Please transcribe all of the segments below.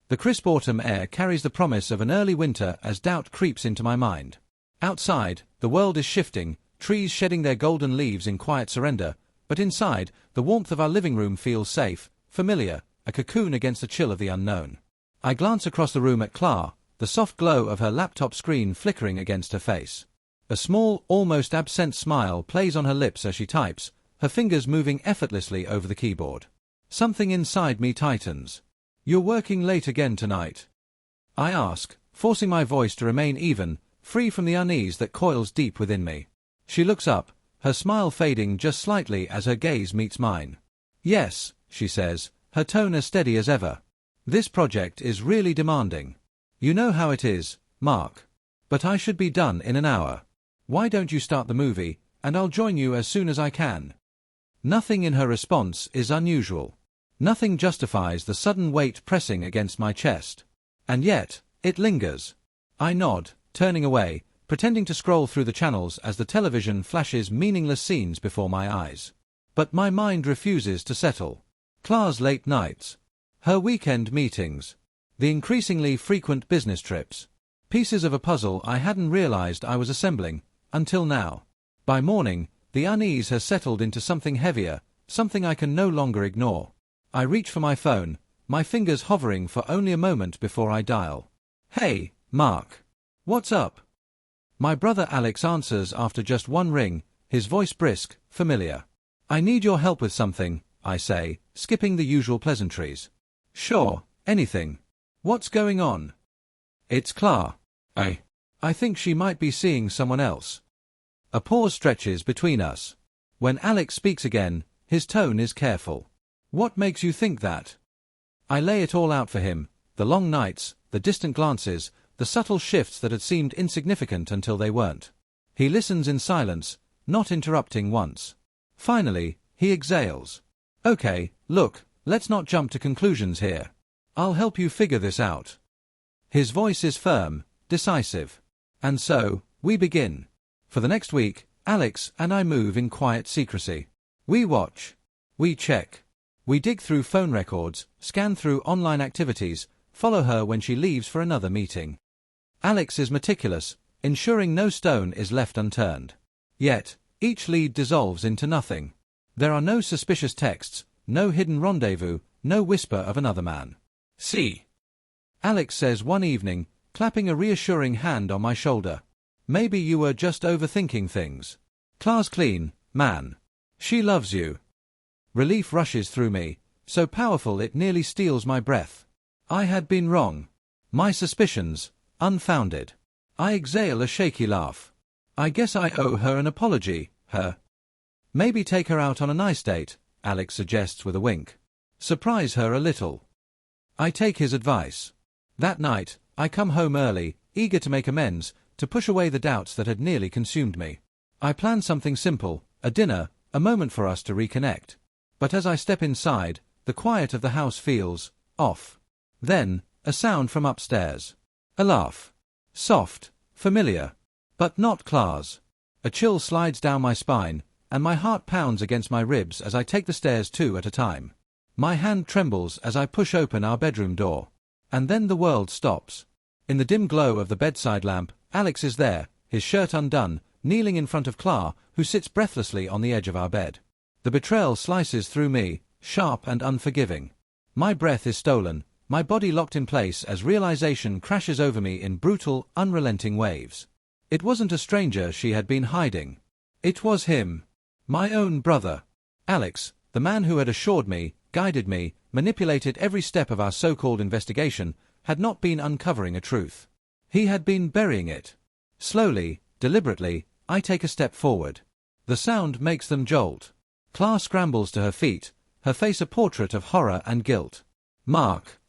The crisp autumn air carries the promise of an early winter as doubt creeps into my mind. Outside, the world is shifting, trees shedding their golden leaves in quiet surrender, but inside, the warmth of our living room feels safe, familiar, a cocoon against the chill of the unknown. I glance across the room at Clara, the soft glow of her laptop screen flickering against her face. A small, almost absent smile plays on her lips as she types, her fingers moving effortlessly over the keyboard. Something inside me tightens. "You're working late again tonight?" I ask, forcing my voice to remain even, free from the unease that coils deep within me. She looks up, her smile fading just slightly as her gaze meets mine. "Yes," she says, her tone as steady as ever. "This project is really demanding. You know how it is, Mark. But I should be done in an hour. Why don't you start the movie, and I'll join you as soon as I can?" Nothing in her response is unusual. Nothing justifies the sudden weight pressing against my chest. And yet, it lingers. I nod, turning away, pretending to scroll through the channels as the television flashes meaningless scenes before my eyes. But my mind refuses to settle. Clara's late nights. Her weekend meetings. The increasingly frequent business trips. Pieces of a puzzle I hadn't realized I was assembling, until now. By morning, the unease has settled into something heavier, something I can no longer ignore. I reach for my phone, my fingers hovering for only a moment before I dial. "Hey, Mark. What's up?" My brother Alex answers after just one ring, his voice brisk, familiar. "I need your help with something," I say, skipping the usual pleasantries. "Sure, anything. What's going on?" "It's Clara. I think she might be seeing someone else." A pause stretches between us. When Alex speaks again, his tone is careful. "What makes you think that?" I lay it all out for him, the long nights, the distant glances, the subtle shifts that had seemed insignificant until they weren't. He listens in silence, not interrupting once. Finally, he exhales. "Okay, look, let's not jump to conclusions here. I'll help you figure this out." His voice is firm, decisive. And so, we begin. For the next week, Alex and I move in quiet secrecy. We watch. We check. We dig through phone records, scan through online activities, follow her when she leaves for another meeting. Alex is meticulous, ensuring no stone is left unturned. Yet, each lead dissolves into nothing. There are no suspicious texts, no hidden rendezvous, no whisper of another man. "See," Alex says one evening, clapping a reassuring hand on my shoulder. "Maybe you were just overthinking things. Clara's clean, man. She loves you." Relief rushes through me, so powerful it nearly steals my breath. I had been wrong. My suspicions, unfounded. I exhale a shaky laugh. "I guess I owe her an apology, her." "Maybe take her out on a nice date," Alex suggests with a wink. "Surprise her a little." I take his advice. That night, I come home early, eager to make amends, to push away the doubts that had nearly consumed me. I plan something simple, a dinner, a moment for us to reconnect. But as I step inside, the quiet of the house feels off. Then, a sound from upstairs. A laugh. Soft, familiar. But not Clara's. A chill slides down my spine, and my heart pounds against my ribs as I take the stairs two at a time. My hand trembles as I push open our bedroom door. And then the world stops. In the dim glow of the bedside lamp, Alex is there, his shirt undone, kneeling in front of Clara, who sits breathlessly on the edge of our bed. The betrayal slices through me, sharp and unforgiving. My breath is stolen, my body locked in place as realization crashes over me in brutal, unrelenting waves. It wasn't a stranger she had been hiding. It was him. My own brother. Alex, the man who had assured me, guided me, manipulated every step of our so-called investigation, had not been uncovering a truth. He had been burying it. Slowly, deliberately, I take a step forward. The sound makes them jolt. Clara scrambles to her feet, her face a portrait of horror and guilt. "Mark,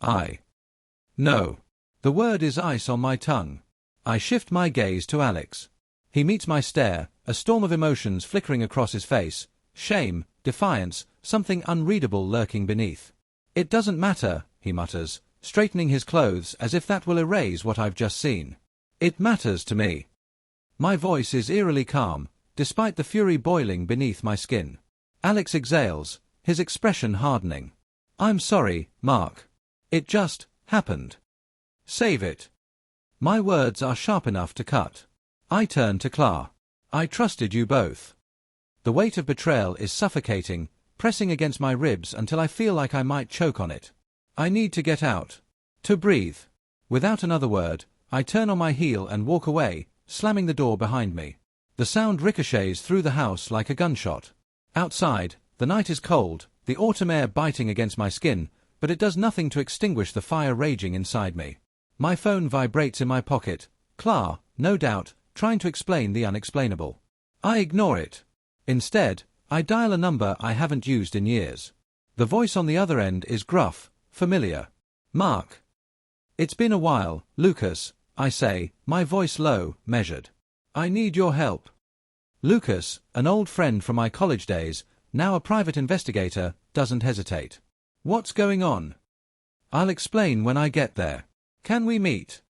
No. The word is ice on my tongue. I shift my gaze to Alex. He meets my stare, a storm of emotions flickering across his face. Shame, defiance, something unreadable lurking beneath. "It doesn't matter," he mutters, straightening his clothes as if that will erase what I've just seen. "It matters to me." My voice is eerily calm, despite the fury boiling beneath my skin. Alex exhales, his expression hardening. "I'm sorry, Mark. It just happened. Save it. My words are sharp enough to cut. I turn to Clara. I trusted you both. The weight of betrayal is suffocating, pressing against my ribs until I feel like I might choke on it. I need to get out. To breathe. Without another word, I turn on my heel and walk away, slamming the door behind me. The sound ricochets through the house like a gunshot. Outside, the night is cold, the autumn air biting against my skin, but it does nothing to extinguish the fire raging inside me. My phone vibrates in my pocket. Clara, no doubt, trying to explain the unexplainable. I ignore it. Instead, I dial a number I haven't used in years. The voice on the other end is gruff, familiar. Mark. It's been a while, Lucas, I say, my voice low, measured. I need your help. Lucas, an old friend from my college days, now a private investigator, doesn't hesitate. What's going on? I'll explain when I get there. Can we meet?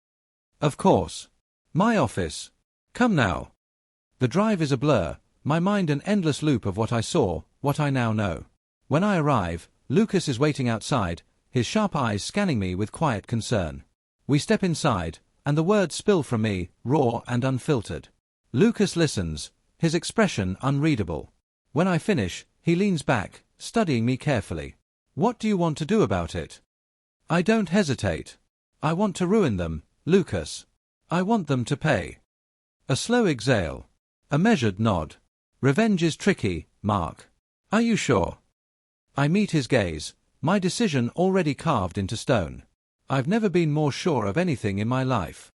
Of course. My office. Come now. The drive is a blur, my mind an endless loop of what I saw, what I now know. When I arrive, Lucas is waiting outside, his sharp eyes scanning me with quiet concern. We step inside, and the words spill from me, raw and unfiltered. Lucas listens, his expression unreadable. When I finish, he leans back, studying me carefully. What do you want to do about it? I don't hesitate. I want to ruin them, Lucas. I want them to pay. A slow exhale. A measured nod. Revenge is tricky, Mark. Are you sure? I meet his gaze, my decision already carved into stone. I've never been more sure of anything in my life.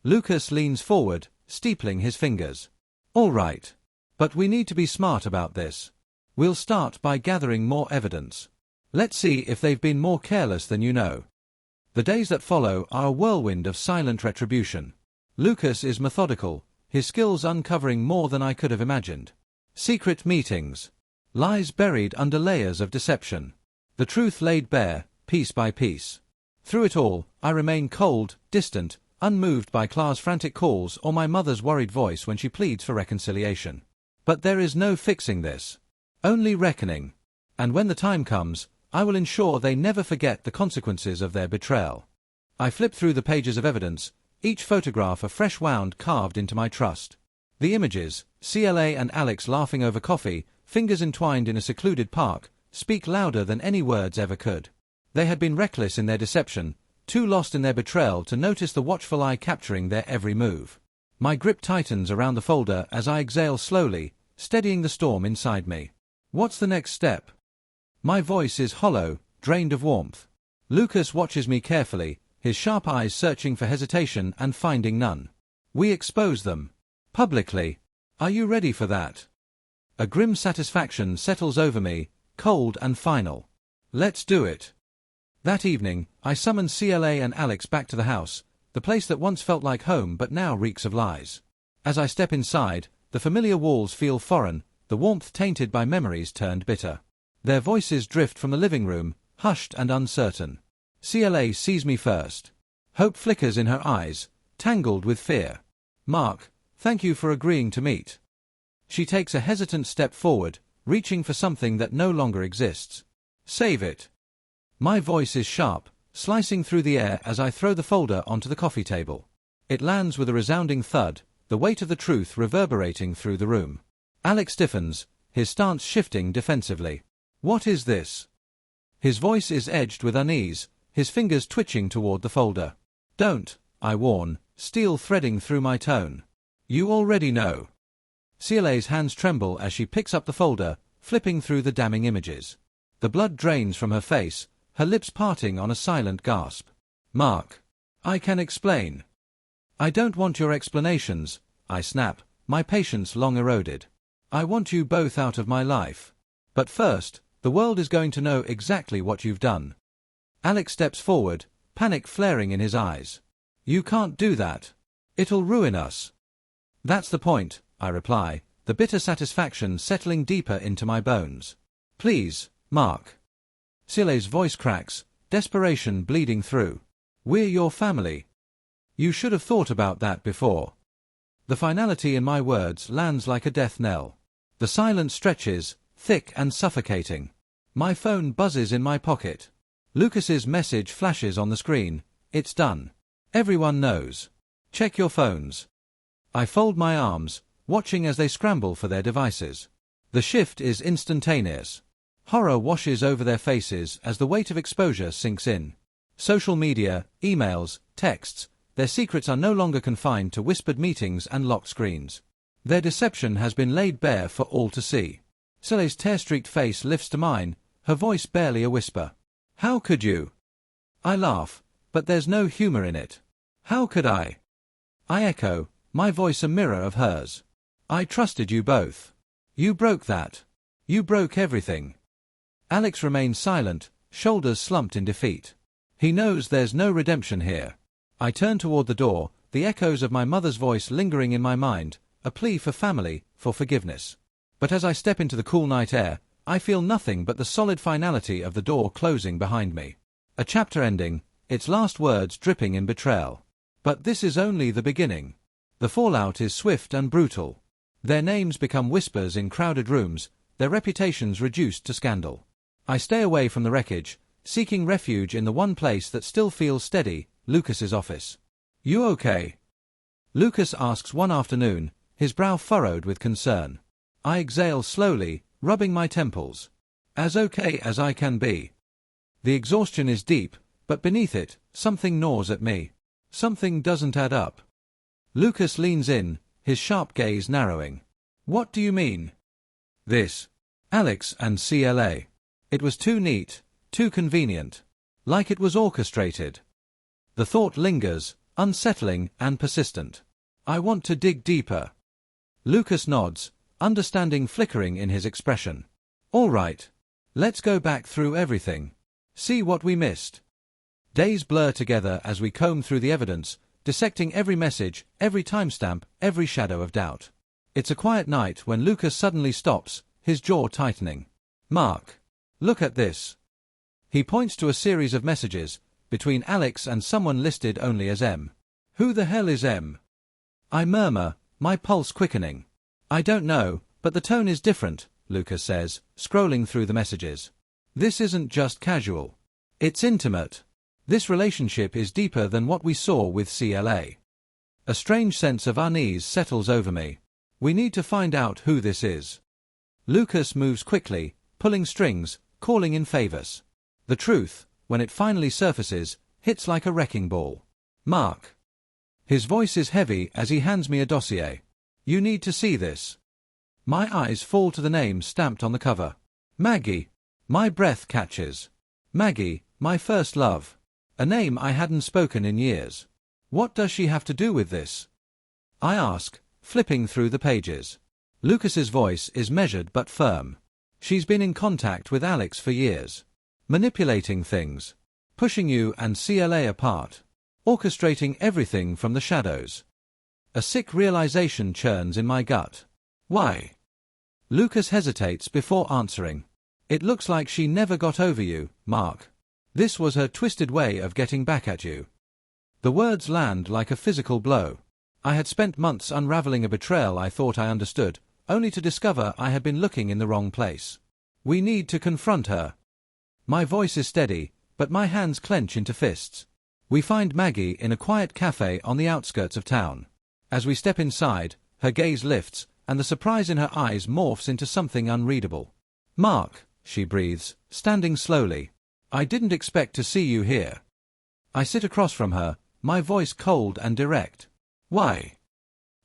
Lucas leans forward, steepling his fingers. All right. But we need to be smart about this. We'll start by gathering more evidence. Let's see if they've been more careless than you know. The days that follow are a whirlwind of silent retribution. Lucas is methodical, his skills uncovering more than I could have imagined. Secret meetings. Lies buried under layers of deception. The truth laid bare, piece by piece. Through it all, I remain cold, distant, unmoved by Clara's frantic calls or my mother's worried voice when she pleads for reconciliation. But there is no fixing this. Only reckoning. And when the time comes, I will ensure they never forget the consequences of their betrayal. I flip through the pages of evidence, each photograph a fresh wound carved into my trust. The images, CLA and Alex laughing over coffee, fingers entwined in a secluded park, speak louder than any words ever could. They had been reckless in their deception, too lost in their betrayal to notice the watchful eye capturing their every move. My grip tightens around the folder as I exhale slowly, steadying the storm inside me. What's the next step? My voice is hollow, drained of warmth. Lucas watches me carefully, his sharp eyes searching for hesitation and finding none. We expose them. Publicly. Are you ready for that? A grim satisfaction settles over me, cold and final. Let's do it. That evening, I summon CLA and Alex back to the house, the place that once felt like home but now reeks of lies. As I step inside, the familiar walls feel foreign, the warmth tainted by memories turned bitter. Their voices drift from the living room, hushed and uncertain. CLA sees me first. Hope flickers in her eyes, tangled with fear. Mark, thank you for agreeing to meet. She takes a hesitant step forward, reaching for something that no longer exists. Save it. My voice is sharp, slicing through the air as I throw the folder onto the coffee table. It lands with a resounding thud, the weight of the truth reverberating through the room. Alex stiffens, his stance shifting defensively. What is this? His voice is edged with unease, his fingers twitching toward the folder. Don't, I warn, steel threading through my tone. You already know. CLA's hands tremble as she picks up the folder, flipping through the damning images. The blood drains from her face, her lips parting on a silent gasp. Mark. I can explain. I don't want your explanations, I snap, my patience long eroded. I want you both out of my life. But first, the world is going to know exactly what you've done. Alex steps forward, panic flaring in his eyes. You can't do that. It'll ruin us. That's the point, I reply, the bitter satisfaction settling deeper into my bones. Please, Mark. CLA's voice cracks, desperation bleeding through. We're your family. You should have thought about that before. The finality in my words lands like a death knell. The silence stretches, thick and suffocating. My phone buzzes in my pocket. Lucas's message flashes on the screen. It's done. Everyone knows. Check your phones. I fold my arms, watching as they scramble for their devices. The shift is instantaneous. Horror washes over their faces as the weight of exposure sinks in. Social media, emails, texts, their secrets are no longer confined to whispered meetings and locked screens. Their deception has been laid bare for all to see. Cele's tear-streaked face lifts to mine, her voice barely a whisper. How could you? I laugh, but there's no humor in it. How could I? I echo, my voice a mirror of hers. I trusted you both. You broke that. You broke everything. Alex remains silent, shoulders slumped in defeat. He knows there's no redemption here. I turn toward the door, the echoes of my mother's voice lingering in my mind, a plea for family, for forgiveness. But as I step into the cool night air, I feel nothing but the solid finality of the door closing behind me. A chapter ending, its last words dripping in betrayal. But this is only the beginning. The fallout is swift and brutal. Their names become whispers in crowded rooms, their reputations reduced to scandal. I stay away from the wreckage, seeking refuge in the one place that still feels steady, Lucas's office. You okay? Lucas asks one afternoon, his brow furrowed with concern. I exhale slowly, rubbing my temples. As okay as I can be. The exhaustion is deep, but beneath it, something gnaws at me. Something doesn't add up. Lucas leans in, his sharp gaze narrowing. What do you mean? This. Alex and CLA. It was too neat, too convenient. Like it was orchestrated. The thought lingers, unsettling and persistent. I want to dig deeper. Lucas nods, understanding flickering in his expression. All right. Let's go back through everything. See what we missed. Days blur together as we comb through the evidence, dissecting every message, every timestamp, every shadow of doubt. It's a quiet night when Lucas suddenly stops, his jaw tightening. Mark. Look at this. He points to a series of messages, between Alex and someone listed only as M. Who the hell is M? I murmur, my pulse quickening. I don't know, but the tone is different, Lucas says, scrolling through the messages. This isn't just casual. It's intimate. This relationship is deeper than what we saw with CLA. A strange sense of unease settles over me. We need to find out who this is. Lucas moves quickly, pulling strings, calling in favors. The truth, when it finally surfaces, hits like a wrecking ball. Mark. His voice is heavy as he hands me a dossier. You need to see this. My eyes fall to the name stamped on the cover. Maggie. My breath catches. Maggie, my first love. A name I hadn't spoken in years. What does she have to do with this? I ask, flipping through the pages. Lucas's voice is measured but firm. She's been in contact with Alex for years. Manipulating things. Pushing you and CLA apart. Orchestrating everything from the shadows. A sick realization churns in my gut. Why? Lucas hesitates before answering. It looks like she never got over you, Mark. This was her twisted way of getting back at you. The words land like a physical blow. I had spent months unraveling a betrayal I thought I understood, only to discover I had been looking in the wrong place. We need to confront her. My voice is steady, but my hands clench into fists. We find Maggie in a quiet cafe on the outskirts of town. As we step inside, her gaze lifts, and the surprise in her eyes morphs into something unreadable. Mark, she breathes, standing slowly. I didn't expect to see you here. I sit across from her, my voice cold and direct. Why?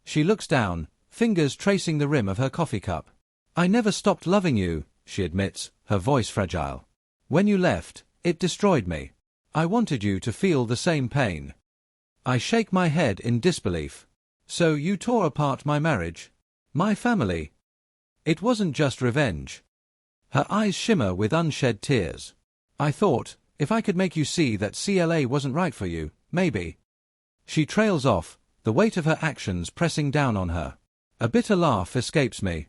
She looks down, fingers tracing the rim of her coffee cup. I never stopped loving you, she admits, her voice fragile. When you left, it destroyed me. I wanted you to feel the same pain. I shake my head in disbelief. So you tore apart my marriage? My family? It wasn't just revenge. Her eyes shimmer with unshed tears. I thought, if I could make you see that CLA wasn't right for you, maybe. She trails off, the weight of her actions pressing down on her. A bitter laugh escapes me.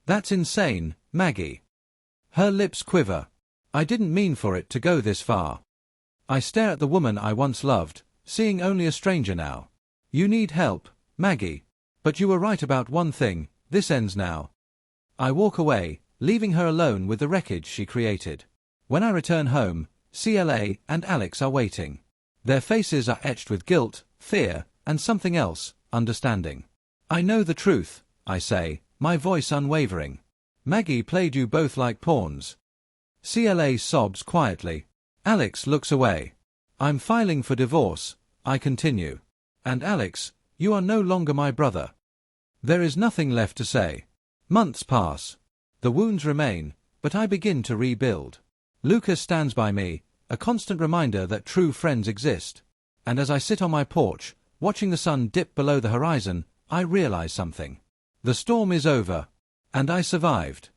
That's insane, Maggie. Her lips quiver. I didn't mean for it to go this far. I stare at the woman I once loved, seeing only a stranger now. You need help, Maggie. But you were right about one thing, this ends now. I walk away, leaving her alone with the wreckage she created. When I return home, CLA and Alex are waiting. Their faces are etched with guilt, fear, and something else, understanding. I know the truth, I say, my voice unwavering. Maggie played you both like pawns. CLA sobs quietly. Alex looks away. I'm filing for divorce, I continue. And Alex, you are no longer my brother. There is nothing left to say. Months pass. The wounds remain, but I begin to rebuild. Lucas stands by me, a constant reminder that true friends exist. And as I sit on my porch, watching the sun dip below the horizon, I realize something. The storm is over. And I survived.